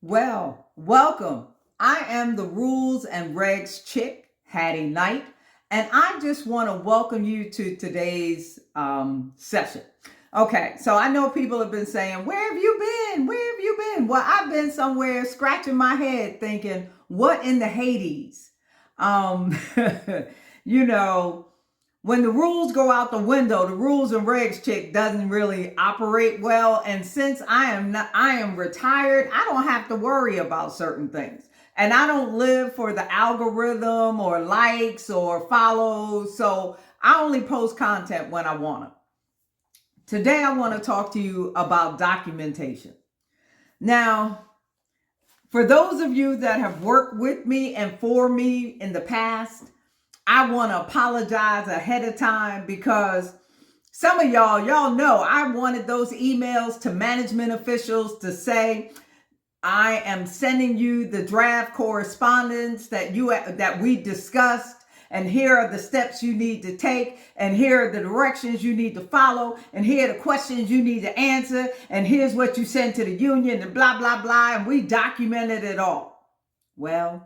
Well, welcome. I am the Rules and Regs chick, Hattie Knight, and I just want to welcome you to today's session. Okay, so I know people have been saying, "Where have you been? Where have you been?" Well, I've been somewhere scratching my head thinking, "What in the Hades?" Um, you know, when the rules go out the window, the rules and regs chick doesn't really operate well. And since I am retired, I don't have to worry about certain things. And I don't live for the algorithm or likes or follows. So I only post content when I want to. Today, I want to talk to you about documentation. Now, for those of you that have worked with me and for me in the past, I want to apologize ahead of time because some of y'all know I wanted those emails to management officials to say, I am sending you the draft correspondence that we discussed, and here are the steps you need to take, and here are the directions you need to follow, and here are the questions you need to answer, and here's what you sent to the union, and blah, blah, blah, and we documented it all. Well,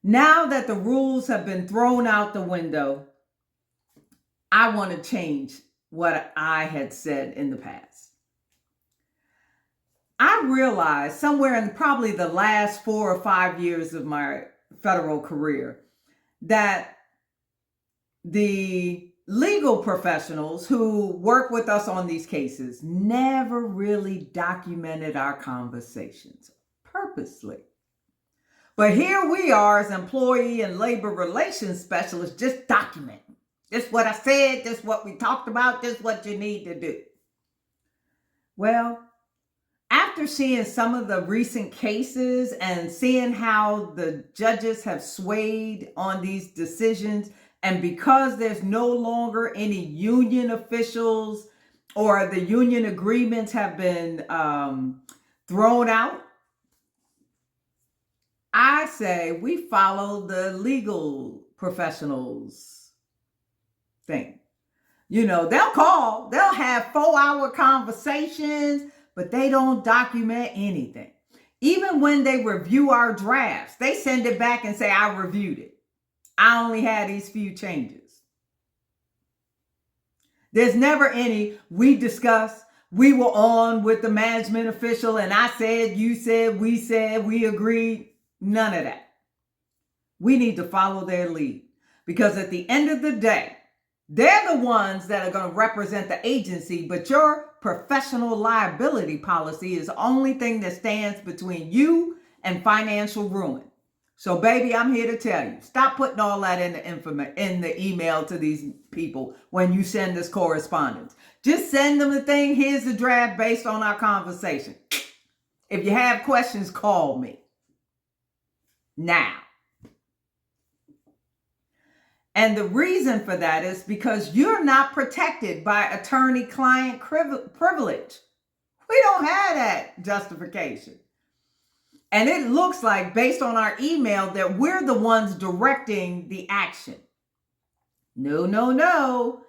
now that the rules have been thrown out the window, I want to change what I had said in the past. I realized somewhere in probably the last 4 or 5 years of my federal career that the legal professionals who work with us on these cases never really documented our conversations purposely. But here we are as employee and labor relations specialists just documenting. This is what I said, this is what we talked about, this is what you need to do. Well, after seeing some of the recent cases and seeing how the judges have swayed on these decisions, and because there's no longer any union officials or the union agreements have been thrown out, I say we follow the legal professionals thing. They'll call, they'll have 4-hour conversations, but they don't document anything. Even when they review our drafts, they send it back and say, I reviewed it. I only had these few changes. There's never any, we discussed, we were on with the management official, and I said, you said, we agreed. None of that. We need to follow their lead, because at the end of the day, they're the ones that are going to represent the agency, but your professional liability policy is the only thing that stands between you and financial ruin. So, baby, I'm here to tell you, stop putting all that in the email to these people when you send this correspondence. Just send them the thing. Here's the draft based on our conversation. If you have questions, call me now. And the reason for that is because you're not protected by attorney-client privilege. We don't have that justification. And it looks like, based on our email, that we're the ones directing the action. No.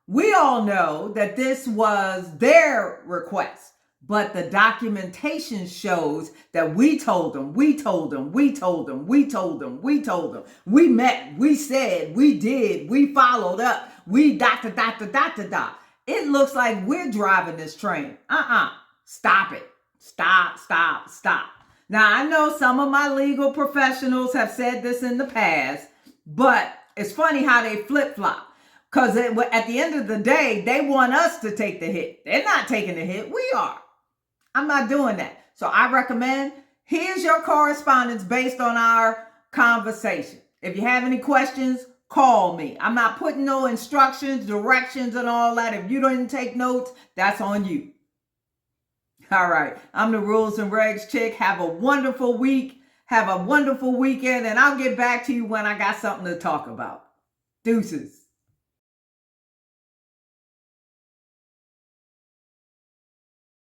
We all know that this was their request. But the documentation shows that we told them. We met, we said, we did, we followed up, we ... It looks like we're driving this train. Stop it. Stop. Now, I know some of my legal professionals have said this in the past, but it's funny how they flip-flop. Because at the end of the day, they want us to take the hit. They're not taking the hit. We are. I'm not doing that. So I recommend, here's your correspondence based on our conversation. If you have any questions, call me. I'm not putting no instructions, directions, and all that. If you didn't take notes, that's on you. All right. I'm the Rules and Regs chick. Have a wonderful week. Have a wonderful weekend. And I'll get back to you when I got something to talk about. Deuces.